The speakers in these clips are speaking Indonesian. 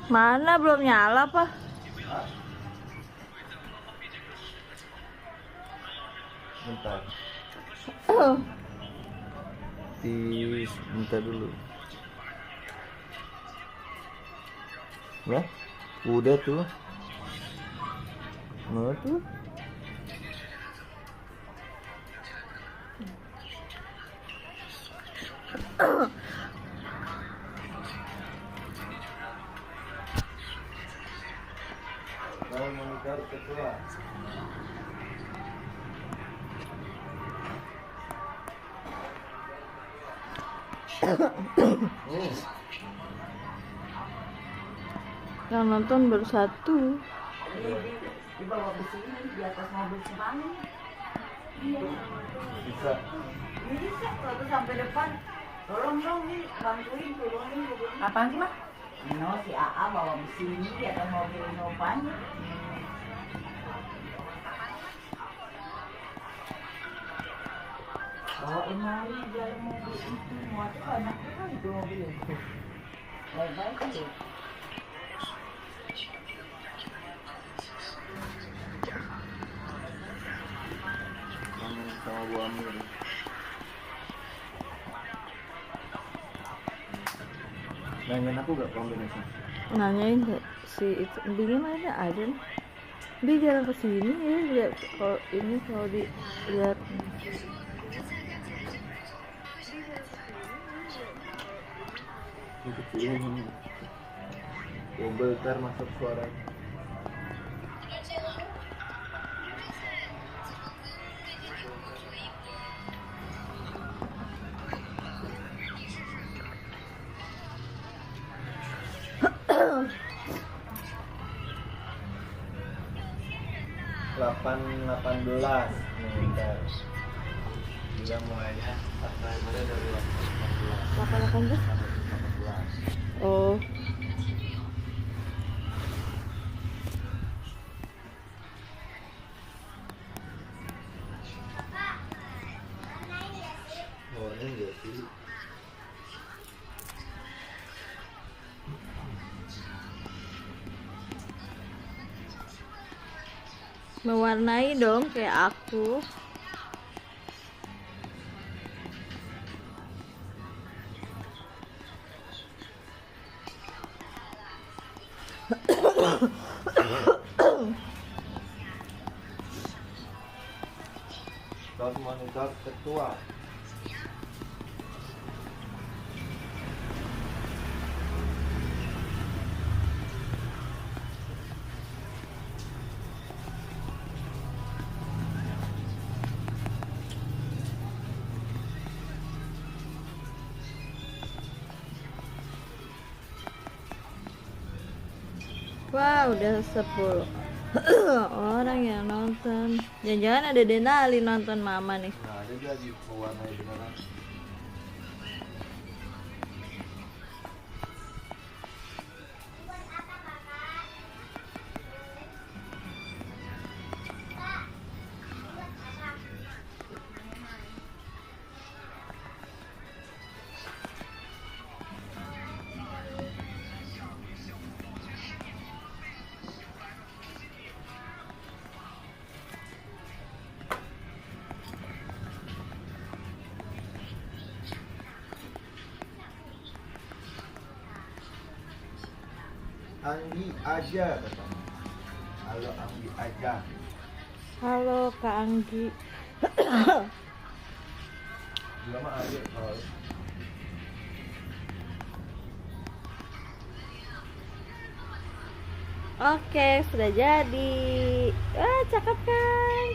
Mana belum nyala apa? Bentar. Minta dulu. Ya, udah tuh. Mau tuh. Kalau monitor ketua. Yang nonton baru satu. Di bawah besi ini di atas mobil semangin. Iya. Bisa. Bisa kalau tuh sampai depan. Tolong dong nih, bantuin turunin. Apaan sih, Mak? No, si AA bawa besi ini di atas mobil Novanya. Bawain lari di dalam mobil itu. Muatnya banyak kan itu mobil itu. Baik-baik sih. Sama Bu Amir. Nanyain aku gak kombinasi? Nanyain gak si itu Binya mana ada nih. Dia jarang kesini ya, lihat kalau ini kalau dilihat. Ini kecilin ini. Double tar masuk suara. Delapan belas nih ntar. Juga mulainya subscribernya dari 8 18. Oh. Oh ini enggak sih. Mewarnai dong kayak aku. Terus monitor ketua. Wah, udah 10 orang yang nonton. Jangan-jangan ada Denali nonton mama nih. Nah ada dia di mewarnai beneran. Anggi aja katanya. Halo Anggi aja. Halo Kak Anggi. Juga mah ada kalau Oke, sudah jadi. Wah, cakep kan?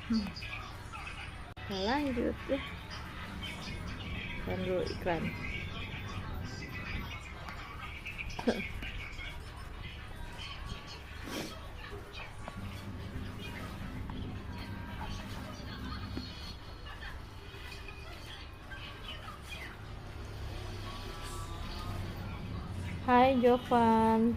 Salah hidup ya. Kan dulu iklan. Hai Jovan.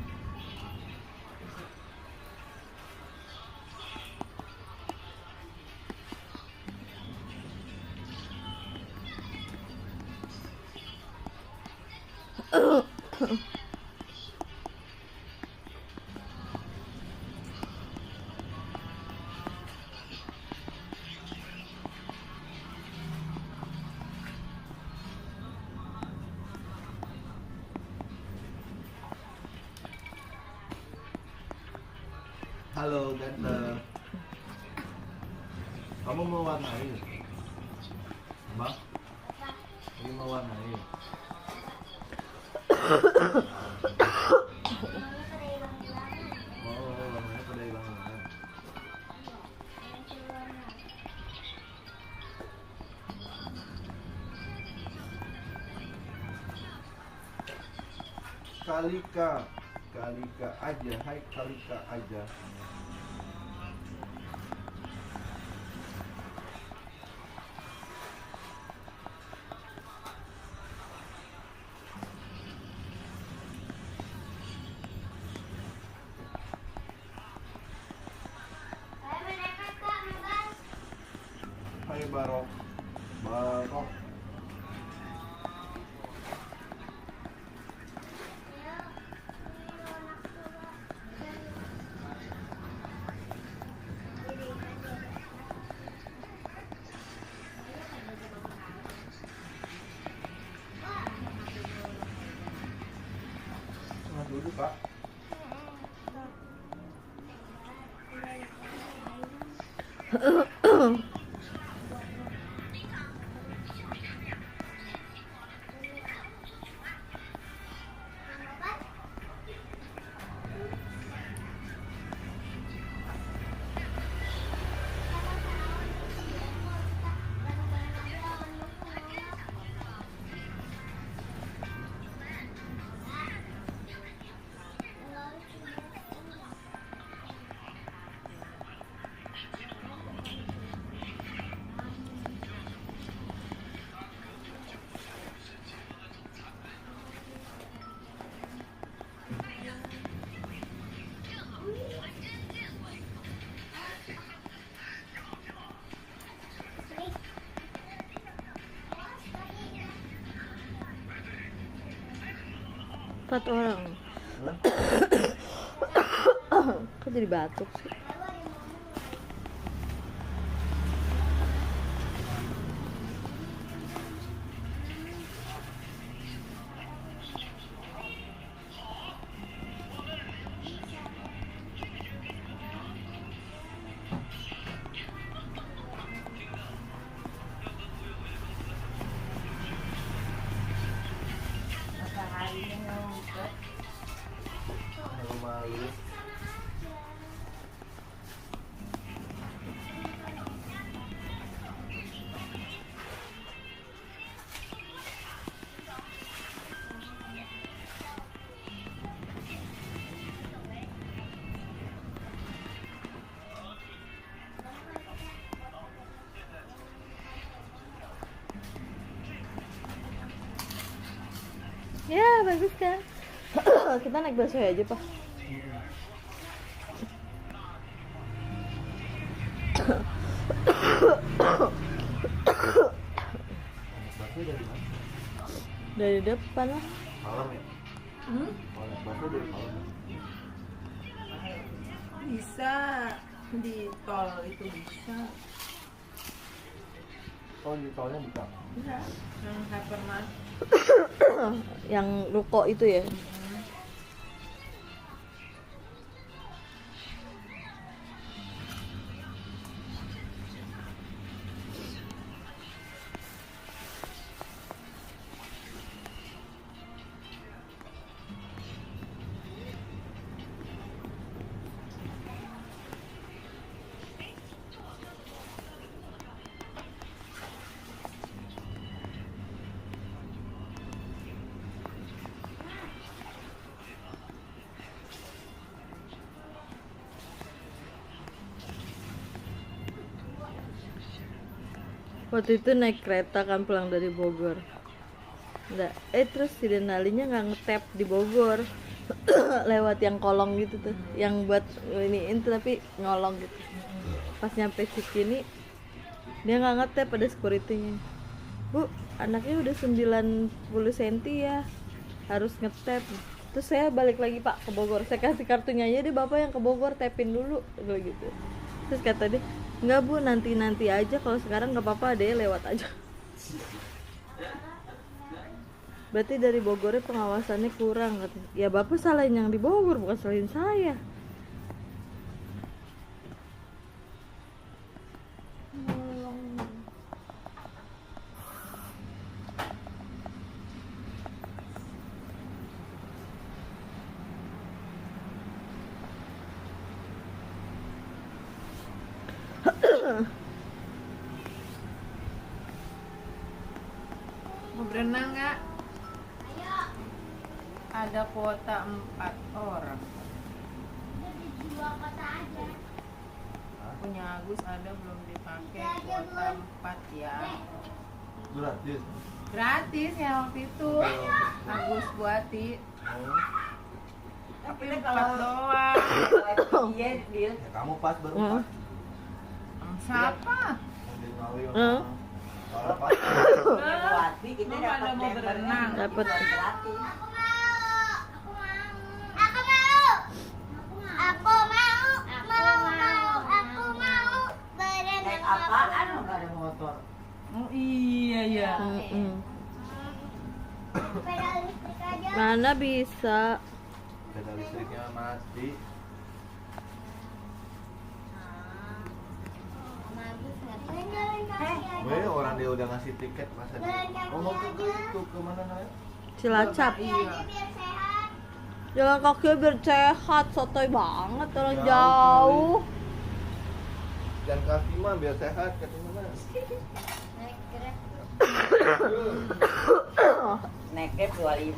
Halo ganteng. Kamu mau warnai? Mbak? Ini mau warnai? Oh, warnanya pada hilang-hilangan. Kalika aja, hai Kalika aja. Hai Barok. Barok. Dulu Kak. Empat orang. Kok jadi batuk sih? Malu. Ya bagus kan. Kita naik busway aja Pak. Bakso dari mana? Dari depan lah. Malam ya? Bakso dari malam. Bisa di tol itu bisa. Oh, di tolnya bisa. Bisa. Yang hypermart. Yang ruko itu ya. Waktu itu naik kereta kan pulang dari Bogor. Nggak, terus si Denalinya nggak ngetap di Bogor. Lewat yang kolong gitu tuh, yang buat iniin tuh tapi nyolong gitu. Pas nyampe Cikini dia nggak ngetap, pada security-nya. Bu, anaknya udah 90 cm ya, harus ngetap. Terus saya balik lagi Pak ke Bogor, saya kasih kartunya aja deh Bapak yang ke Bogor, tapin dulu gitu. Terus kata dia, enggak Bu, nanti aja, kalau sekarang nggak apa-apa deh, lewat aja. Berarti dari Bogornya pengawasannya kurang katanya. Ya Bapak salahin yang di Bogor, bukan salahin saya. Mau berenang nggak? Ada kuota 4 orang. Punya Agus ada belum dipakai, kuota 4 ya. Gratis. Gratis ya waktu itu. Agus buati. Tapi 4 doang. Iya, dia. Ya kamu pas berempat. Siapa? Mungkin Mawi yang Hah? kalau pas. Buati kita Mau dapat pada mau berenang. Dapat. gratis. Naik apaan lo nggak ada motor? Oh iya ya. Mana bisa? Sepeda listriknya mati. Weh, orang dia udah ngasih tiket masa dia. Oh, mau ke itu kemana namanya? Cilacap. Iya. Jalan kaki biar sehat, sotoy banget orang Jauh, jauh. Jalan kaki mah biar sehat katanya mah. Naik Grab 25.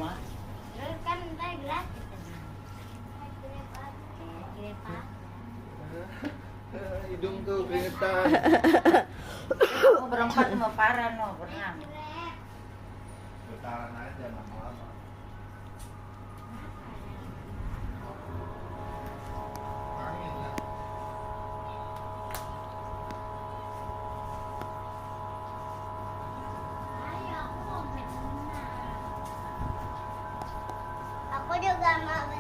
Hidung tuh keringetan. Mau berempat sama Farhan mau berenang. Bentaran aja lama-lama. Angin lah. Aku juga mau berenang.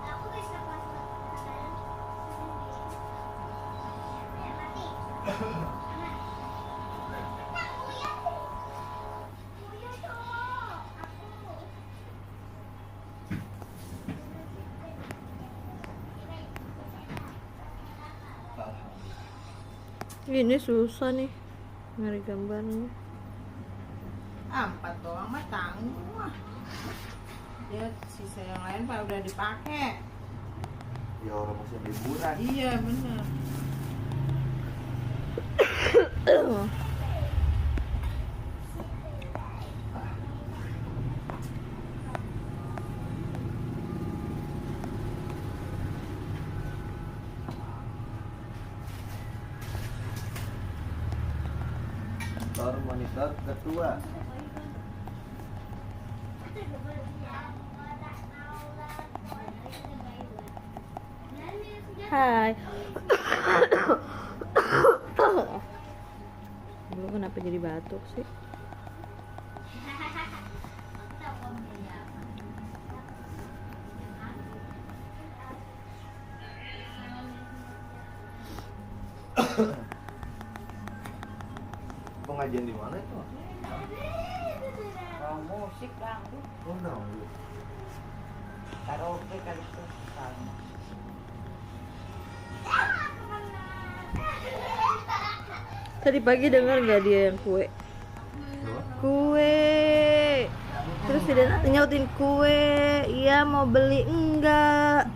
Aku bisa pas Ini susah nih nyari gambarnya. 4 doang mah tanggung mah. Ya sisa yang lain pak udah dipakai. Ya orang masih liburan. Iya bener. Monitor ketua. Hai. Lu kenapa jadi batuk sih? Pengajian di mana itu? Kalau musik dangdut, Oh, dangdut. karaoke kali itu. Tadi pagi dengar nggak dia yang kue? Kue. Terus dia nyautin kue. Iya mau beli enggak?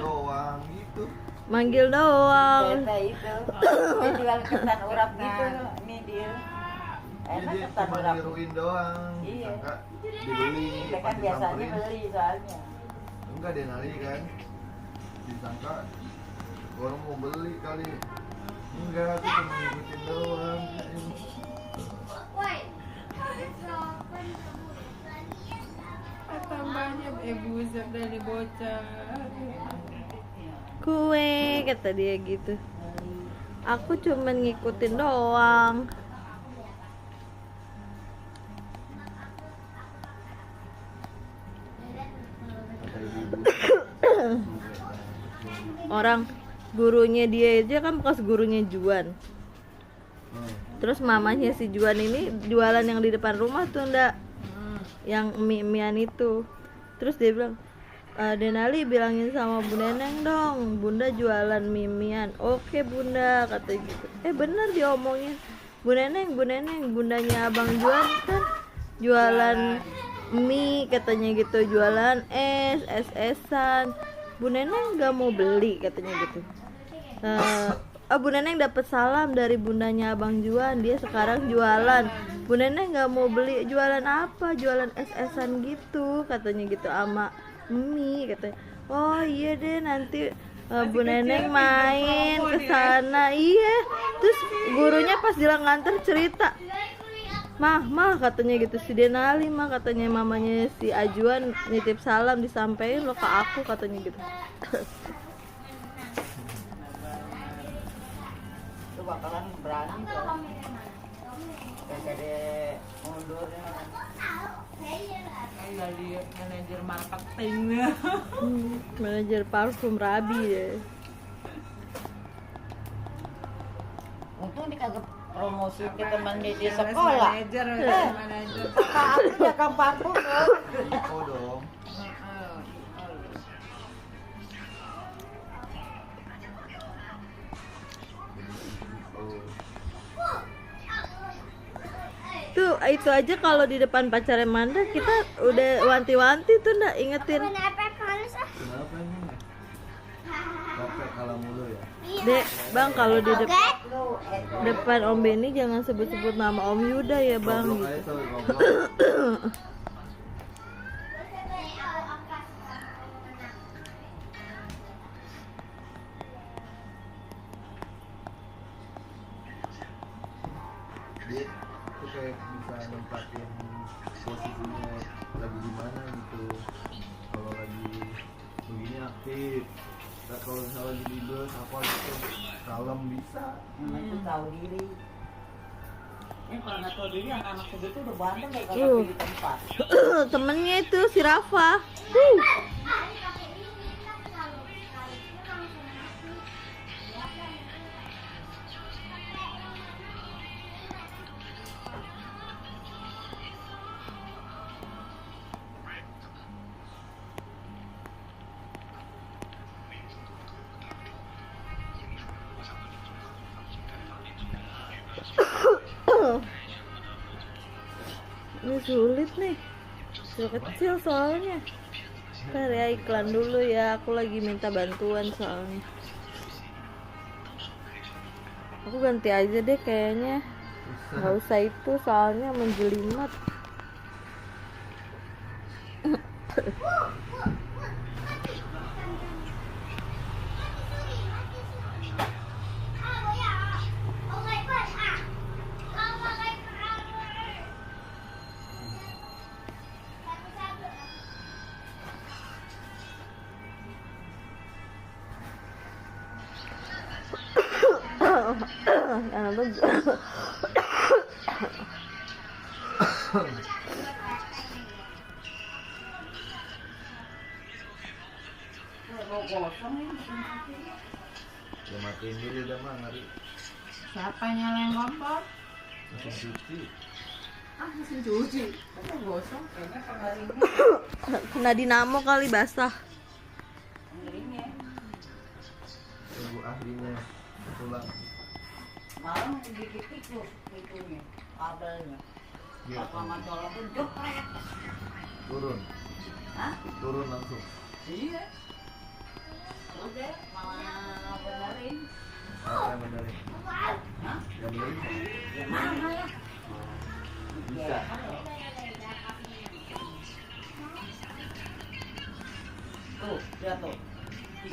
Doang gitu. Manggil doang. Kereta itu, dia jual ketan urap gitu. Ini dia. Enak Jadi ketan cuma berapa? niruin doang. Iya. Disangka dibeli. Kita pas kan biasanya disamperin. beli soalnya. Enggak Denali kan. Disangka orang mau beli kali. Enggak, aku cuma ngikutin doang. Tambahnya buset dari bocah. Kue kata dia gitu. Aku cuman ngikutin doang. Kata ibu. Orang gurunya dia aja kan bekas gurunya Juan. Terus mamanya si Juan ini jualan yang di depan rumah tuh ndak, yang mie-mian itu. Terus dia bilang, Denali bilangin sama Bu Neneng dong, Bunda jualan mie-mian. Oke Bunda, kata gitu. Bener diomongin. Bu Neneng, bundanya Abang Juan kan jualan mie katanya gitu, jualan es-esan. Bu Neneng nggak mau beli katanya gitu. Bu Neneng dapat salam dari bundanya Abang Juan, dia sekarang jualan. Bu Neneng nggak mau beli, jualan apa? Jualan es-esan gitu katanya gitu sama mie katanya. Oh iya deh, nanti Bu Neneng main ke sana. Iya. Terus gurunya pas Gilang nganter cerita, Mah katanya gitu, si Denali mah katanya mamanya si Ajuan nitip salam disampaikan lo ke aku katanya gitu. Itu bakalan berani tuh. Jadi mundurnya. Kan jadi manajer marketing. Manajer parfum Rabi deh. Untung dikagak promosi ke teman di Sales sekolah. manajer, manajer. Kakak aku jaga parfum loh. Info dong. Tuh itu aja kalau di depan pacarnya Manda kita udah wanti-wanti tuh ndak ingetin. Kenapa ini? Capek kalau mulu ya. Dek, Bang kalau di depan Om Benny jangan sebut-sebut nama Om Yuda ya Bang Goblok gitu. aja tuh, goblok. Dia tuh kayak bisa nempatin posisinya lagi di mana gitu. Kalau lagi begini aktif. Nah, kalau misalnya lagi di bus apa gitu, kalem bisa. Itu tahu diri. Ini kalau nggak tahu diri anak-anak segitu udah bandel kayak kagak Uh. pilih tempat. Temennya itu si Rafa. Ini sulit nih, sudah kecil soalnya. Ntar ya iklan dulu ya, aku lagi minta bantuan soalnya. Aku ganti aja deh kayaknya, nggak usah itu soalnya menjelimet. Yang nonton Mau gosong ini. Ya matiin dulu dah mah ngari. Siapa nyalain kompor? Mesin cuci. Mesin cuci. Kok gosong? Kayaknya pengeringnya. kena dinamo kali basah. Pengeringnya. Tunggu ahlinya pulang. Malam sedikit itu itunya kabelnya. Iya. Pas lama colok pun jepret. Turun. Hah? Turun langsung. Iya. Udah malah benerin. Apa yang benerin? Hah? Yang beli? Ya mana lah. Bisa. Tuh, lihat tuh.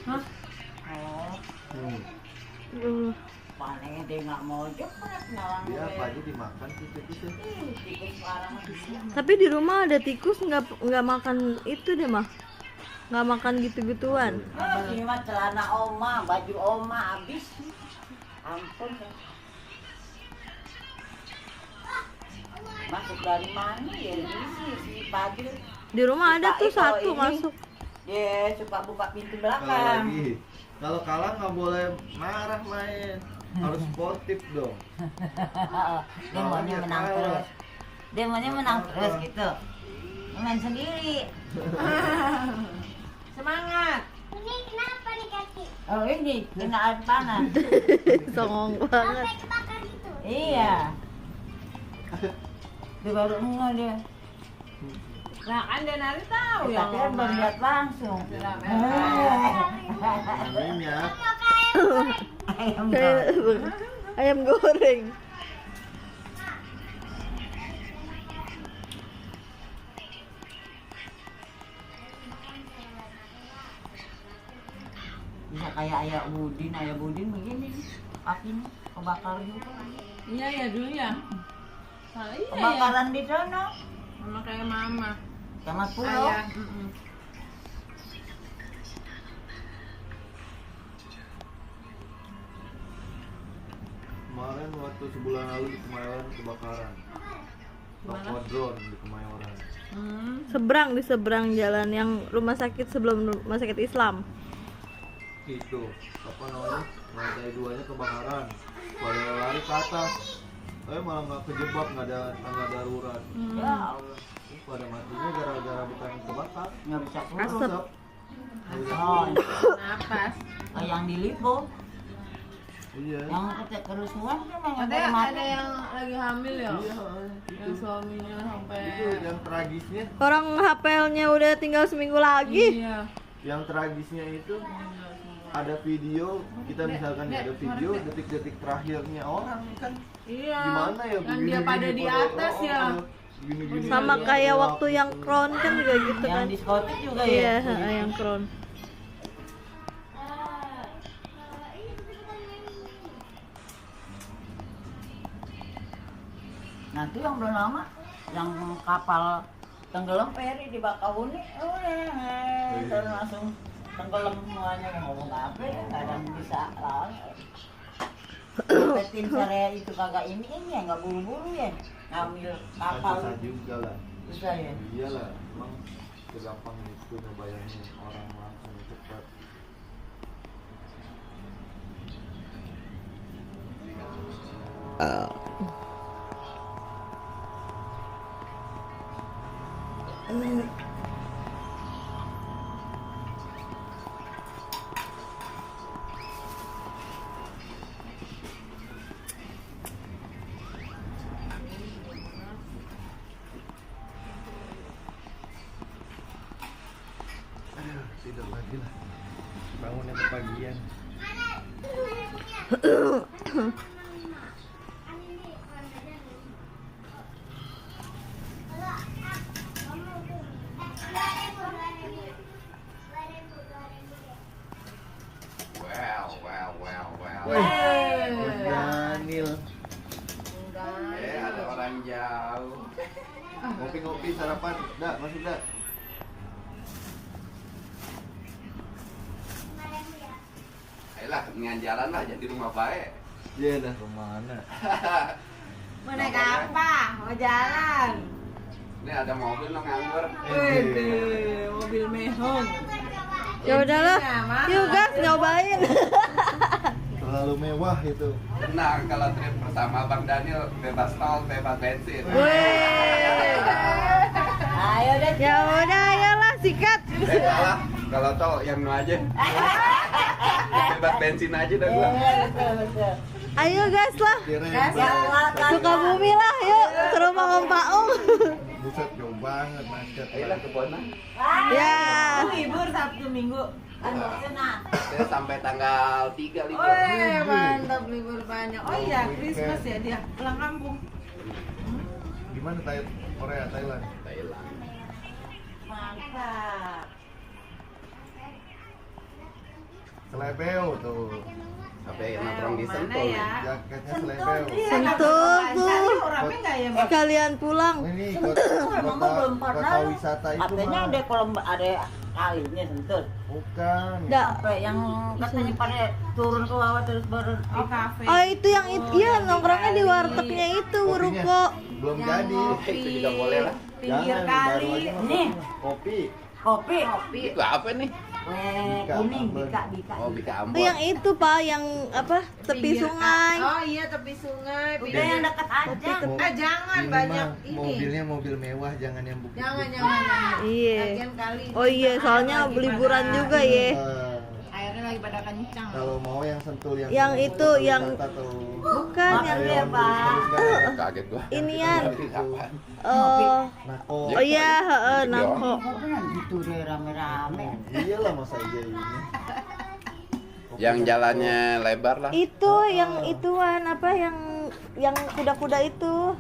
Hah? Oh, panen dia nggak mau cepet ngalang Dia gue. apa aja dimakan tikus-tikusnya. Tikus sekarang masih siang. Tapi di rumah ada tikus nggak makan itu deh mah. Nggak makan gitu-gituan. Ini mah celana oma, baju oma habis. Ampun deh. Masuk dari mana ya ini si Fadil? Di rumah ada tuh Kalau satu ini, masuk. Dia suka buka pintu Kalau belakang. lagi, kalau kalah nggak boleh marah main, harus sportif dong. Dia maunya menang terus. Dia maunya menang terus gitu. Main sendiri. Semangat. Ini kenapa nih kaki? Oh ini kena air panas. Songong banget. Sampai kebakar gitu. Iya. Dia baru enggak dia. Nah kan Denari tahu ya. Tapi kan baru lihat langsung. Minyak. Ayam Kayak ayam goreng. bisa kayak ayah Budin begini kakinya kebakar juga. Iya ya dulu ya. Nah, iya ya. Kebakaran di sana Sama kayak mama. sama pulau. Ayah. Kemarin waktu sebulan lalu di Kemayoran kebakaran. Toko drone di Kemayoran. Seberang di seberang jalan yang rumah sakit sebelum rumah sakit Islam. Itu apa namanya? Lantai 2-nya kebakaran. Pada lari ke atas. Malah nggak kejebak, nggak ada tangga darurat. Ya Allah, Pada matinya gara-gara bukan kebakar. nggak bisa keluar. Asap. Asap. Oh, Napas. kayak yang di Lipo, Iya. yang kecek kerusuhan kan yang Ada baru mati. ada yang lagi hamil ya. Iya, Yang itu. suaminya sampai. Itu yang tragisnya. Orang HPL-nya udah tinggal seminggu lagi. Iya. Yang tragisnya itu ada video, kita misalkan ada video detik-detik terakhirnya orang kan Iya. gimana ya Yang dia pada di atas ya. gini-gini Sama kayak waktu yang crown kan juga gitu Yang kan. diskotik juga Iya, ya. yang crown. Nanti yang belum lama, yang kapal tenggelam peri di Bakahuni, terus langsung tenggelam semuanya. Ngomong apa ya, kadang bisa lawan. Tim saya itu kagak ini ya, nggak buru-buru ya, ngambil kapal. susah juga lah. Susah ya. Iyalah, emang segampang itu ngebayangin orang langsung cepat. Aduh, tidur lagi lah. Bangunnya kepagian. Mas Daniel. Ada orang jauh. Ngopi-ngopi sarapan, dah masuk dah. Ayolah, dengan jalan lah, jadi rumah baik. Iya dah kemana? Mau naik apa? Mau jalan. Ini ada mobil lo nganggur. Wih, mobil mehong. Ya udahlah. Yuk gas nyobain. Terlalu mewah itu. Nah, kalau trip pertama Bang Daniel bebas tol, bebas bensin. Wih. Ayo deh. Ya udah, ayolah sikat. Salah, kalau tol yang nu aja. Bebas bensin aja dah gua. Betul. Ayo gas lah. Kirain Ya banget. Allah, Sukabumi lah, yuk ke rumah Om Paung. Buset jauh banget macet. Ayolah ke Bona. Ya. Libur Sabtu Minggu. Kan senang. Saya sampai tanggal 3 libur. Wih, mantap libur banyak. Oh iya, Christmas ya dia pulang kampung. Gimana Mana Korea, Thailand? Thailand. Mantap. Selebeo tuh. Sampai nongkrong di Mana Sentul. ya? Jaketnya Sentul selebeo. dia. Sentul tuh. Rame nggak ya, Mbak? Sekalian pulang. Ini Mama belum pernah. kota wisata itu Katanya mah. ada kolam, ada kalinya Sentul. Bukan. Nggak. Apa yang katanya pada turun ke bawah terus Di kafe. Oh itu yang itu, iya nongkrongnya di wartegnya itu, Kopinya ruko. belum Yang jadi. Itu juga boleh lah. Pinggir Jangan, baru kali. aja masuk. Nih. Kopi. kopi. Itu apa nih? Kuning, Ambon. bika. Oh, Bika Itu Ambon. yang itu pak, yang apa tepi Pinggir sungai. Oh iya, tepi sungai. Udah yang dekat aja. Jangan Ini banyak mah ini. mobilnya mobil mewah, jangan yang bukit. Jangan. Iya. Lagian kali. Oh iya, soalnya Lagi liburan pada- juga ya. Airnya lagi pada kencang. Kalau mau yang Sentul yang Yang itu, yang wisata tuh. bukan yang Iya, Pak. Kaget gua. inian. Apaan? Nako. Oh iya, heeh, nangko. Pokoknya gitu deh rame-rame. Iyalah masa iya ini. Yang jalannya lebar lah. Itu yang ituan apa yang kuda-kuda itu.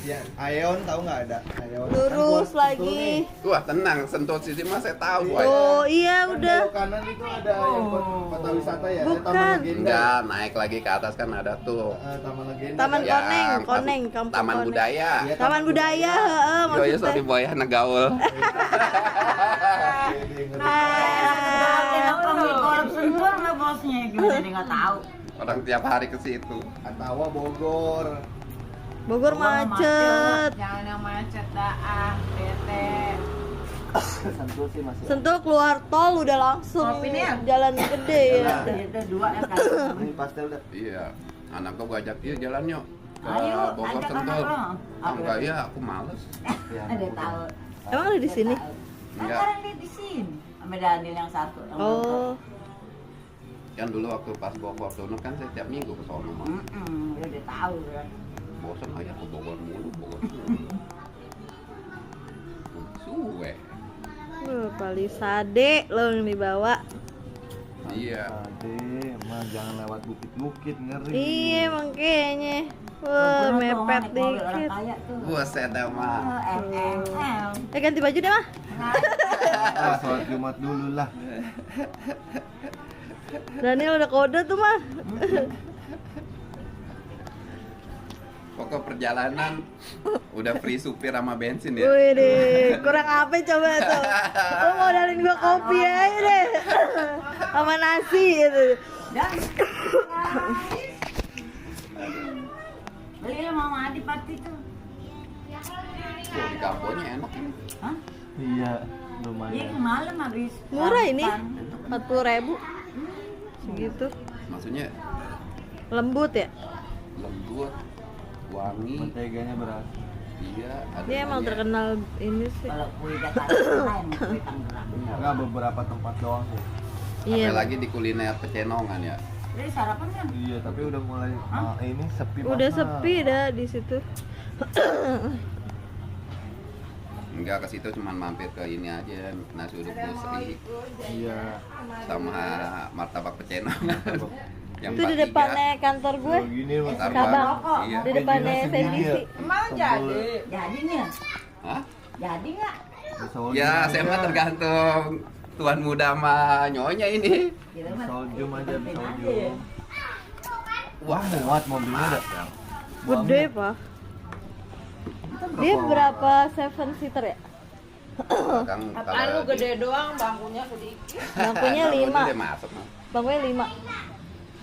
Ya, Aeon tahu nggak ada? Aeon. Lurus Kan lagi. Wah, tenang, Sentul sisi mah saya tahu. Boy. Oh iya Kan udah. belok kanan itu ada yang kota wisata ya, Bukan. Taman Legenda. Enggak, naik lagi ke atas kan ada tuh. Taman Legenda. Taman kan? Koneng, Koneng, Kampung Taman Koneng. Budaya. Iya, Taman budaya, heeh, Yo, ya sorry maksudnya. boy, anak gaul. Oke, deh, ngeri. Nongkrong di kolam Sentul lah bosnya, gimana dia nggak tahu. Orang tiap hari ke situ. Atawa Bogor. Bogor macet. Jangan yang macet dah, bete. Sentul sih masih. Sentul keluar tol udah langsung Kopi nih ya? jalan gede ya. Ada dua ya kan. Ini pastel dah. Iya. Anak gua ajak, "Yuk jalan yuk." Ke Ayo, Bogor ajak Sentul. anak lo. Ah, enggak ya, aku males. Ada tahu. Emang ada di sini? Enggak. Sekarang dia di sini. Sama Daniel yang satu. Yang Oh, Kan dulu waktu pas Bogor Donor kan saya tiap minggu ke sono. Mah. Dia udah tahu ya. Bosan aja ke Bogor mulu, Bogor mulu. Suwe. Palisade lo yang dibawa. Iya. Ade, mah jangan lewat bukit-bukit ngeri. Iya makanya. Wah, mepet dikit. Orang kaya tuh. Buset dah mah. MML. Ganti baju deh mah. Ah, sholat Jumat dulu lah. Daniel udah kode tuh mah. Pokok perjalanan udah free supir sama bensin ya. Wih deh, kurang apa coba tuh? Lo modalin gua kopi aja deh, sama nasi gitu. Dan beli Mama Adi pasti tuh. Wah, di kampungnya enak ini. Hah? Iya, Iya lumayan. malam habis. Murah ini, sarapan. 40.000 segitu. Maksudnya Lembut ya? lembut, wangi. Menteganya berasa. Iya, ada. Dia emang terkenal ini sih. Kalau kue Jakarta lain kue Tangerang. Enggak beberapa tempat doang sih. Iya. Apalagi di kuliner pecenongan ya. Jadi sarapan kan? Iya, tapi udah mulai ini sepi Udah masa. sepi dah di situ. Enggak, ke situ cuman mampir ke ini aja, nasi uduk Busri Iya. sama martabak pecenongan. Yang Itu di 43. depannya kantor gue. Kalau gini mah Cabang. Iya. Di depannya Bensinnya Vendisi. segini ya. Emang jadi. Jadi nih, Hah? jadi nggak? Ya, saya mah tergantung tuan muda sama nyonya ini. Gitu mah. Soljum aja, Tempelin soljum. Wah, Muat mobilnya dah. Gede pak. Dia berapa 7 seater ya? Kang, Apaan lu gede doang, bangkunya sedikit. Bangkunya 5. Dia masuk, Mas. Bangkunya 5.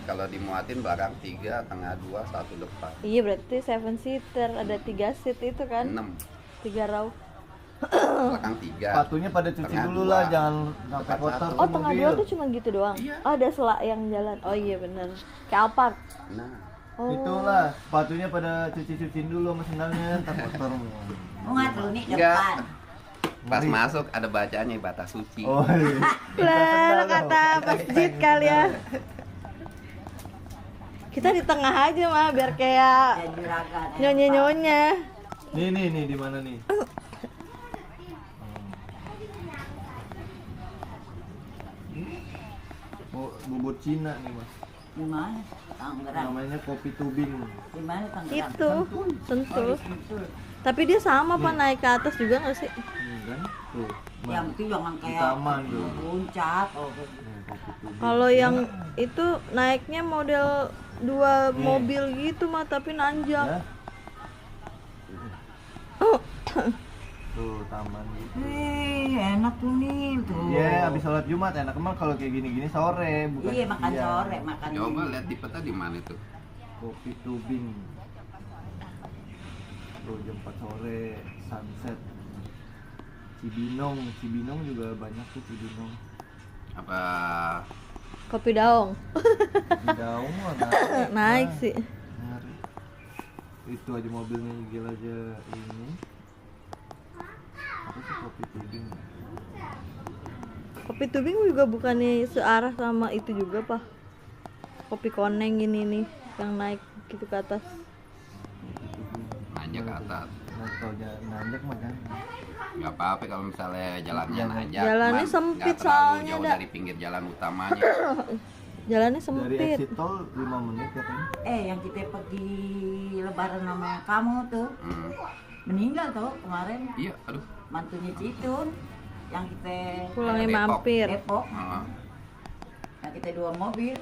Kalau dimuatin belakang 3, tengah 2, 1 depan. Iya berarti 7 seater, ada 3 seat itu kan? 6. 3 row. Belakang 3. Sepatunya pada cuci Tengah dulu dua. lah, jangan sampai Depan kotor satu. tuh Oh tengah mobil. 2 tuh cuma gitu doang? Iya. Oh ada selak yang jalan? Oh iya bener. Kayak Alphard. Nah, Oh. Itulah, sepatunya pada cuci-cuciin dulu sama sendalnya, ntar kotor. Mau ngatur nih Enggak. depan. pas Ngeri. masuk ada bacanya batas suci. Oh iya. Lah kata masjid kali ya. Kita di tengah aja mah biar kayak Dan juragan. nyonya-nyonya. Nih di mana nih? Oh, bubur Cina nih mas. Di mana? Tangerang. Namanya kopi tubing. Di mana Tangerang? Itu sentul. Oh, di situ. Tapi dia sama Pak, naik ke atas juga nggak sih? Kan? Tuh. Yang itu jangan di kayak taman tuh. puncak. Oh, Kopi Tubing. Kalau yang itu naiknya model dua mobil gitu mah, tapi nanjak. Ya. Tuh taman gitu. enak tuh nih tuh. Iya, habis sholat Jumat enak emang kalau kayak gini-gini sore, bukan Iya, makan siang. sore, makan. Coba lihat di peta di mana itu. Kopi Tubing. Tuh jam 4 sore, sunset. Cibinong juga banyak tuh Cibinong. Apa Kopi Daong. Di Daung mah naik. Naik sih. Nyari. Itu aja mobilnya gila aja ini. Apa sih Kopi Tubing? Kopi Tubing juga bukannya searah sama itu juga Pak? Kopi Koneng ini nih yang naik gitu ke atas. nanjak ke atas? Nah, kalau nanjak mah kan. Nggak apa-apa kalau misalnya jalannya nanjak. Jalannya cuman sempit nggak terlalu soalnya, jauh Dak. dari pinggir jalan utamanya. Jalannya Dari sempit. exit tol 5 menit katanya. Yang kita pergi lebaran sama kamu tuh Hmm. meninggal tuh kemarin Iya, aduh. mantunya Citun yang kita Pulangnya Depok. mampir. Depok, Heeh. yang kita 2 mobil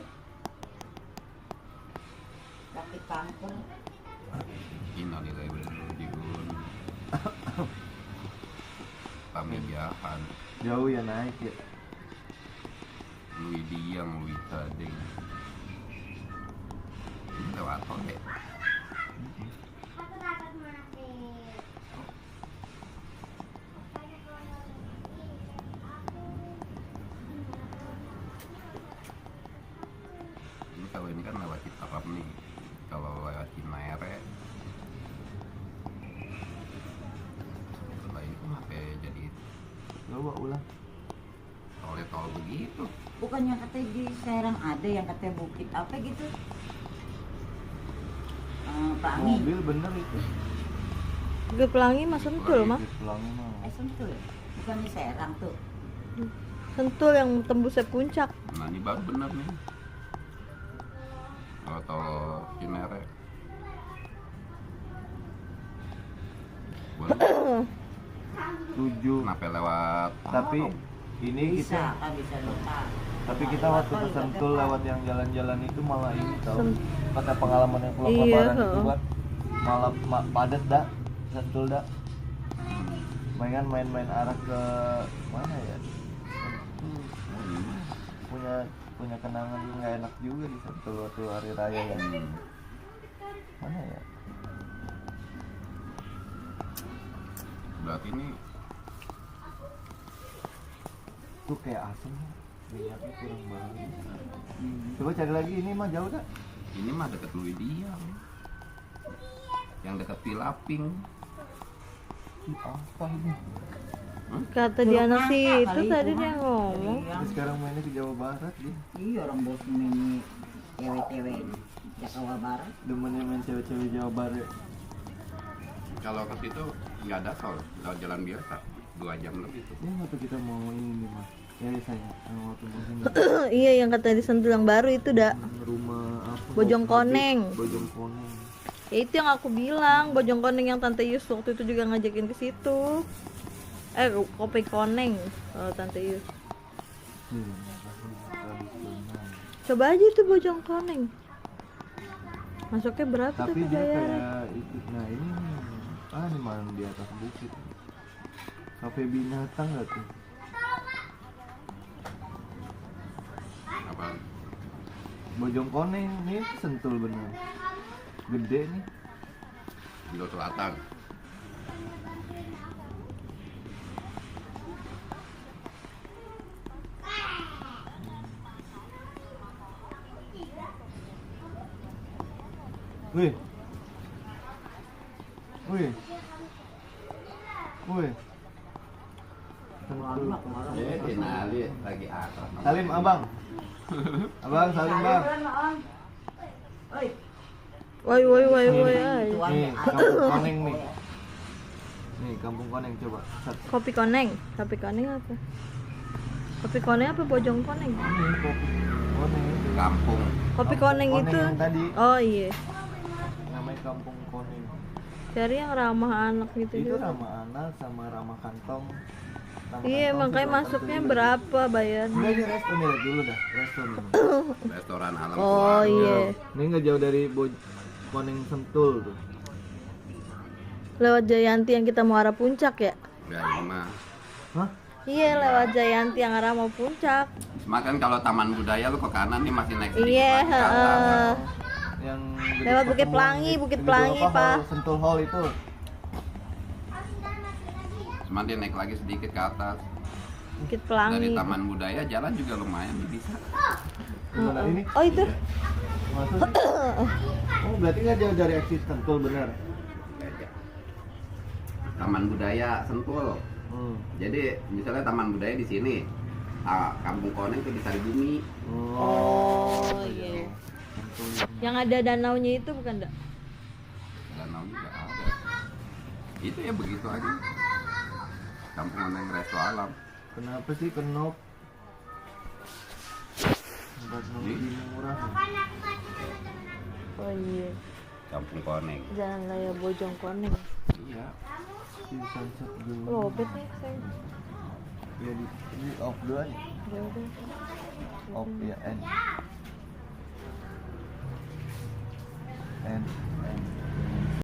sakit kanker. Innalillahi wa inna ilaihi raji'un. Pamijahan, Jauh ya naik ya. Lui Diang, Lui Tading. Ini lewat tol deh. Aku dapat mati. Ini kalau ini kan lewat Citarum nih. Kalau lewat Cinere, setelah ini kok sampai jadi Coba ulang. tol begitu. Bukannya katanya di Serang ada yang katanya bukit apa gitu? Pelangi. Mobil bener itu. Juga Pelangi mah Sentul mah. Di Pelangi mah. Sentul. Bukan di Serang tuh. Sentul yang tembusnya puncak. Nah ini baru bener nih. Kalau tol Cinere. Boleh. 7. Kenapa lewat? Tapi ini Bisa, kita kan bisa lupa. tapi kita waktu ke Sentul lewat yang jalan-jalan itu malah ini tahu. Sen- Kata pengalaman yang pulang Iya, lebaran itu heeh. kan malah padat dah Sentul dah. Main arah ke mana ya? Punya kenangan nggak enak juga di Sentul waktu hari raya ya. Mana ya? Berarti ini Tuh kayak asem minyaknya kurang banget. Coba cari lagi, ini mah jauh dah. ini mah dekat Lui Diang. Yang dekat Pilaping. Ih, apa ini? Kata Diana Kurang sih angka itu kali tadi itu, dia Mak. ngomong. Iya. Terus sekarang mainnya ke Jawa Barat dia. Iya, orang bos ini cewek-cewek Jakarta Barat. Demennya main cewek-cewek Jawa Barat. Kalau ke situ nggak ada tol, lewat jalan biasa. 2 jam lebih tuh. Ini waktu kita mau ini nih mas. Ya saya yang waktu mau sini. Iya yang kata di Sentul yang baru itu dah. Rumah apa? Bojong Koneng. Bojong Koneng. Ya itu yang aku bilang, Bojong Koneng yang Tante Yus waktu itu juga ngajakin ke situ. Kopi Koneng kalau Tante Yus. Tradisional. Coba aja itu Bojong Koneng. Masuknya berapa Tapi tuh dia bayarnya? kayak itu. Nah ini ini mana di atas bukit. Kafe binatang nggak tuh? Apa? Bojong Koneng nih Sentul bener. Gede nih. Indo Selatan. Wih. Wih. Wih. Sentul. Kenali lagi akrab. Salim abang. Abang salim bang. Oi, Woi woi woi woi ay. tuan Nih, ya. Kampung Koneng nih. Nih, Kampung Koneng coba. Set. Kopi Koneng. Kopi Koneng apa? Kopi Koneng apa Bojong Koneng? Ini kopi Koneng itu. Kampung. Kopi Koneng itu. yang tadi Oh iya. namanya Kampung Koneng. Cari yang ramah anak gitu Itu juga. ramah anak sama ramah kantong. Ramah Iya, kantong makanya 98 masuknya tujuh. berapa bayarnya? Enggak, ini resto nih, lihat dulu dah, resto nih. Restoran alam Oh keluarga. iya. Ini nggak jauh dari Koneng Sentul tuh. Lewat Jayanti yang kita mau arah puncak ya? Ya ini mah. Hah? Iya, lewat Jayanti yang arah mau puncak. Cuma kan kalau taman budaya lu ke kanan nih masih naik sedikit Iya, lagi ke atas. heeh. Yang Lewat Bukit pertemuan Pelangi, di- Bukit di Pelangi, apa, Pak. Hall, Sentul Hall itu. Cuma dia naik lagi sedikit ke atas. Bukit Dari Pelangi. taman budaya jalan juga lumayan bisa. Gimana ini? Oh itu? Masuk sih. Oh, berarti nggak jauh dari eksis Sentul benar. Taman budaya Sentul. Jadi misalnya taman budaya di sini, Kampung Koneng tuh di Saribumi. Oh iya. Sentul. Yang ada danaunya itu bukan, Dak? Danau juga ada. Itu ya begitu aja. Kampung Koneng Resto Alam. Kenapa sih kenop? Tempat lebih murah. Oh iya. Kampung Koneng. Jalan Raya Bojong Koneng. Iya. Di sunset dulu. Lobet nih saya. Ya di off dulu aja. Ya udah. Off ya N. N.